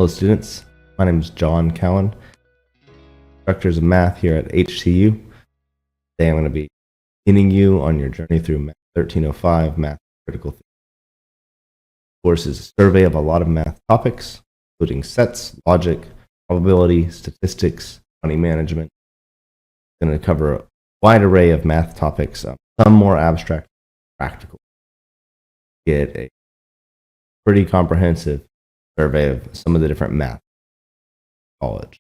Hello students, my name is John Cowan, instructors of math here at HTU. Today I'm going to be beginning you on your journey through Math 1305, Math Critical Theory. The course is a survey of a lot of math topics, including sets, logic, probability, statistics, money management. It's going to cover a wide array of math topics, some more abstract, practical. Get a pretty comprehensive survey of some of the different math college.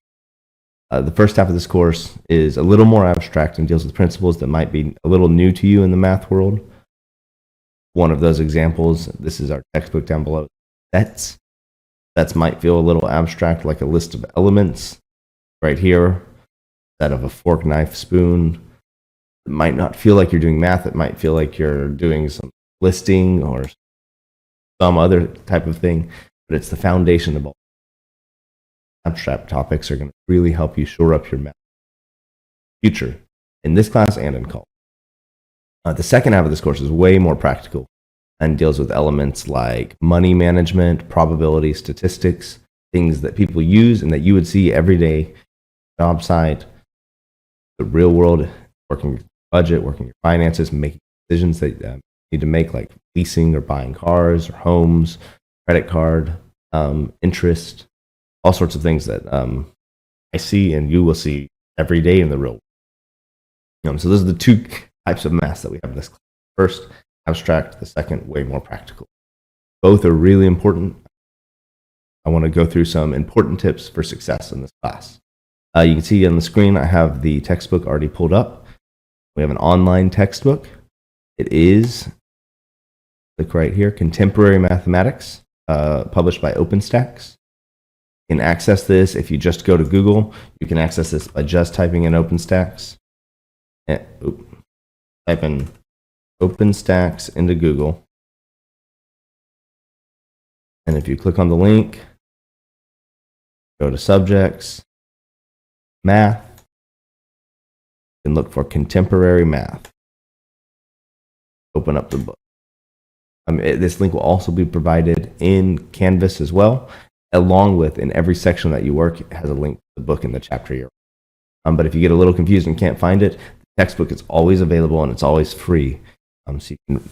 The first half of this course is a little more abstract and deals with principles that might be a little new to you in the math world. One of those examples, this is our textbook down below, sets. Sets might feel a little abstract, like a list of elements. Right here, set of a fork, knife, spoon. It might not feel like you're doing math. It might feel like you're doing some listing or some other type of thing, but it's the foundation of all. Abstract topics are going to really help you shore up your math future in this class and in college. The second half of this course is way more practical and deals with elements like money management, probability, statistics, things that people use and that you would see every day, job site, the real world, working your budget, working your finances, making decisions that you need to make, like leasing or buying cars or homes, credit card, interest, all sorts of things that I see and you will see every day in the real world. So those are the two types of math that we have in this class. First, abstract. The second, way more practical. Both are really important. I want to go through some important tips for success in this class. You can see on the screen, I have the textbook already pulled up. We have an online textbook. It is, click right here, Contemporary Mathematics, published by OpenStax. You can access this if you just go to Google. You can access this by just typing in OpenStax. Type in OpenStax into Google. And if you click on the link, go to Subjects, Math, and look for Contemporary Math. Open up the book. This link will also be provided in Canvas as well, along with in every section that you work, it has a link to the book in the chapter you're but if you get a little confused and can't find it, the textbook is always available and it's always free. So you can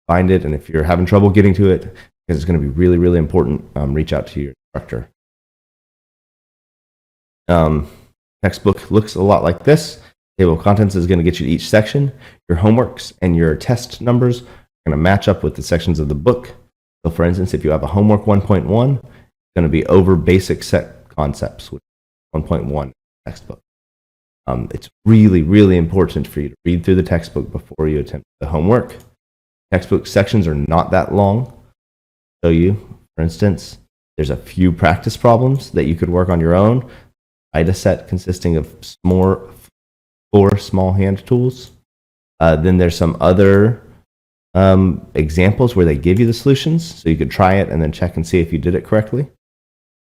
find it, and if you're having trouble getting to it, because it's going to be really, really important, reach out to your instructor. Textbook looks a lot like this. Table of contents is going to get you to each section. Your homeworks and your test numbers are going to match up with the sections of the book. So for instance, if you have a homework 1.1, it's going to be over basic set concepts, which is 1.1 textbook. It's really, really important for you to read through the textbook before you attempt the homework. Textbook sections are not that long. Show you, for instance, there's a few practice problems that you could work on your own. Write a set consisting of four small hand tools. Then there's some other examples where they give you the solutions, so you could try it and then check and see if you did it correctly.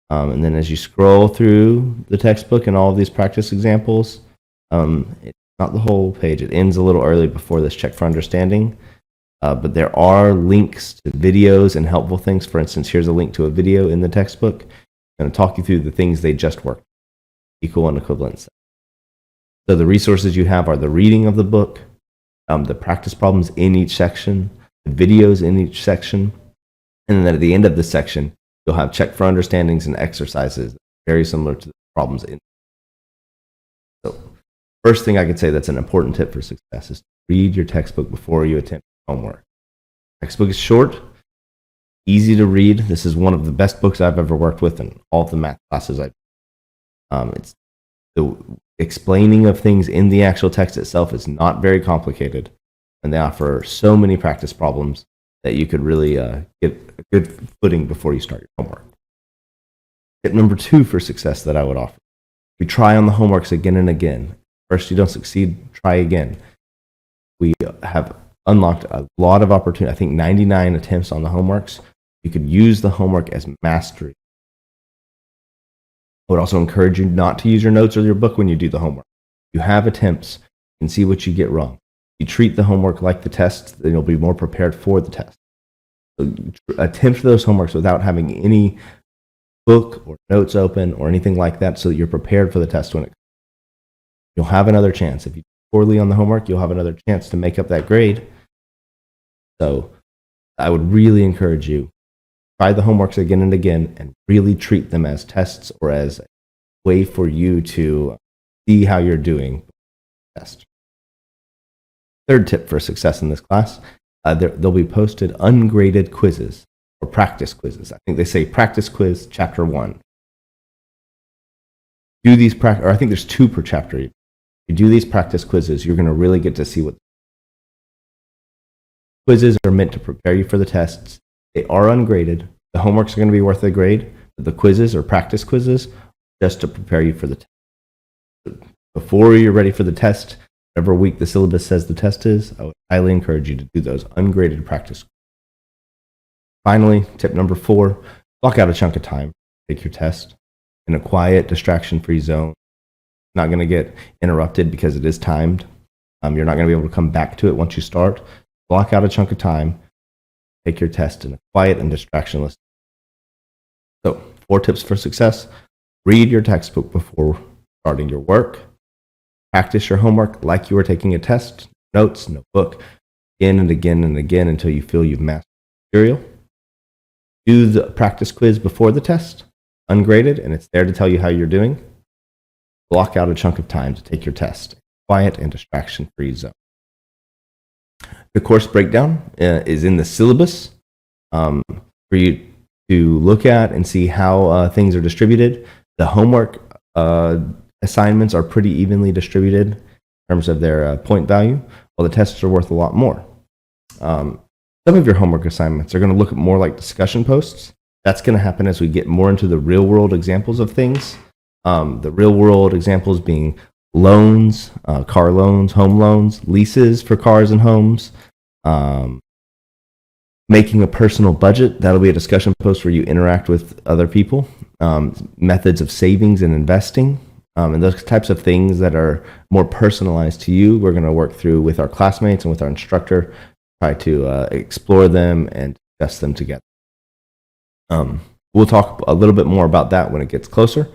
And then as you scroll through the textbook and all of these practice examples, it's not the whole page. It ends a little early before this check for understanding. But there are links to videos and helpful things. For instance, here's a link to a video in the textbook. I'm going to talk you through the things they just worked, equal and equivalent. So the resources you have are the reading of the book, the practice problems in each section, the videos in each section, and then at the end of the section, you'll have check for understandings and exercises very similar to the problems in. So first thing I could say that's an important tip for success is to read your textbook before you attempt homework. Textbook is short, easy to read. This is one of the best books I've ever worked with in all of the math classes I've it's the explaining of things in the actual text itself is not very complicated, and they offer so many practice problems that you could really get a good footing before you start your homework. Tip number 2 for success that I would offer: you try on the homeworks again and again. First, you don't succeed, try again. We have unlocked a lot of opportunity. I think 99 attempts on the homeworks. You could use the homework as mastery. I would also encourage you not to use your notes or your book when you do the homework. You have attempts and see what you get wrong. You treat the homework like the test, then you'll be more prepared for the test. So attempt those homeworks without having any book or notes open or anything like that so that you're prepared for the test when it comes. You'll have another chance. If you do poorly on the homework, you'll have another chance to make up that grade. So I would really encourage you, try the homeworks again and again and really treat them as tests or as a way for you to see how you're doing. Test. Third tip for success in this class, they'll be posted ungraded quizzes or practice quizzes. I think they say practice quiz chapter 1. Do these or I think there's 2 per chapter. If you do these practice quizzes, you're going to really get to see what quizzes are meant to prepare you for the tests. They are ungraded. The homeworks are going to be worth a grade, but the quizzes or practice quizzes just to prepare you for the test. Before you're ready for the test, whatever week the syllabus says the test is, I would highly encourage you to do those ungraded practice. Finally, tip number 4, block out a chunk of time to take your test in a quiet, distraction-free zone. Not going to get interrupted because it is timed. You're not going to be able to come back to it once you start. Block out a chunk of time, take your test in a quiet and distractionless. So, 4 tips for success. Read your textbook before starting your work. Practice your homework like you are taking a test. Notes, notebook, again and again and again until you feel you've mastered the material. Do the practice quiz before the test, ungraded, and it's there to tell you how you're doing. Block out a chunk of time to take your test. Quiet and distraction-free zone. The course breakdown is in the syllabus for you to look at and see how things are distributed. The homework assignments are pretty evenly distributed in terms of their point value, while the tests are worth a lot more. Some of your homework assignments are going to look more like discussion posts. That's going to happen as we get more into the real-world examples of things. The real-world examples being loans, car loans, home loans, leases for cars and homes, making a personal budget. That'll be a discussion post where you interact with other people. Methods of savings and investing, and those types of things that are more personalized to you, we're going to work through with our classmates and with our instructor, try to explore them and discuss them together. We'll talk a little bit more about that when it gets closer.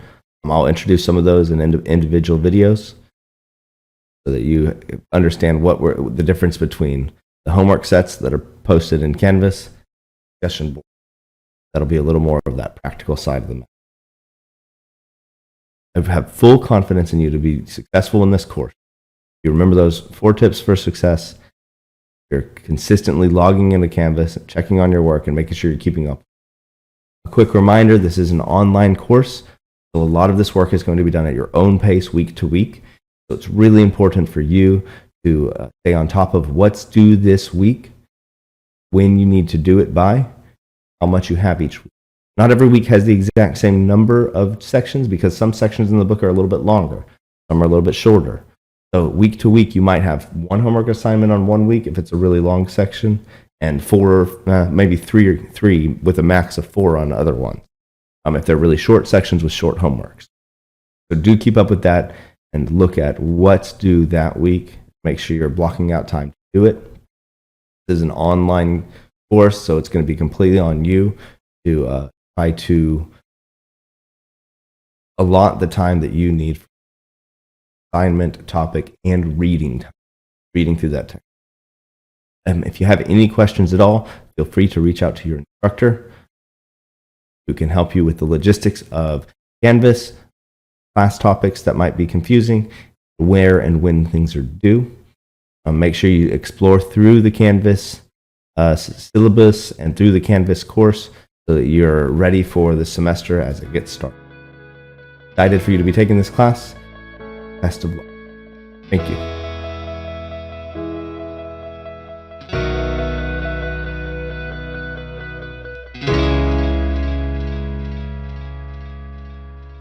I'll introduce some of those in individual videos so that you understand what the difference between the homework sets that are posted in Canvas, discussion board. That'll be a little more of that practical side of the matter. I have full confidence in you to be successful in this course. If you remember those 4 tips for success, you're consistently logging into Canvas, checking on your work, and making sure you're keeping up. A quick reminder, this is an online course, so a lot of this work is going to be done at your own pace week to week. So it's really important for you to stay on top of what's due this week, when you need to do it by, how much you have each week. Not every week has the exact same number of sections because some sections in the book are a little bit longer, some are a little bit shorter. So week to week, you might have 1 homework assignment on one week if it's a really long section, and 4, maybe 3 with a max of 4 on the other ones. If they're really short sections with short homeworks. So do keep up with that and look at what's due that week. Make sure you're blocking out time to do it. This is an online course, so it's going to be completely on you to try to allot the time that you need for assignment, topic, and reading through that text. If you have any questions at all, feel free to reach out to your instructor who can help you with the logistics of Canvas, class topics that might be confusing, where and when things are due. Make sure you explore through the Canvas syllabus and through the Canvas course so that you're ready for the semester as it gets started. Excited for you to be taking this class. Best of luck. Thank you.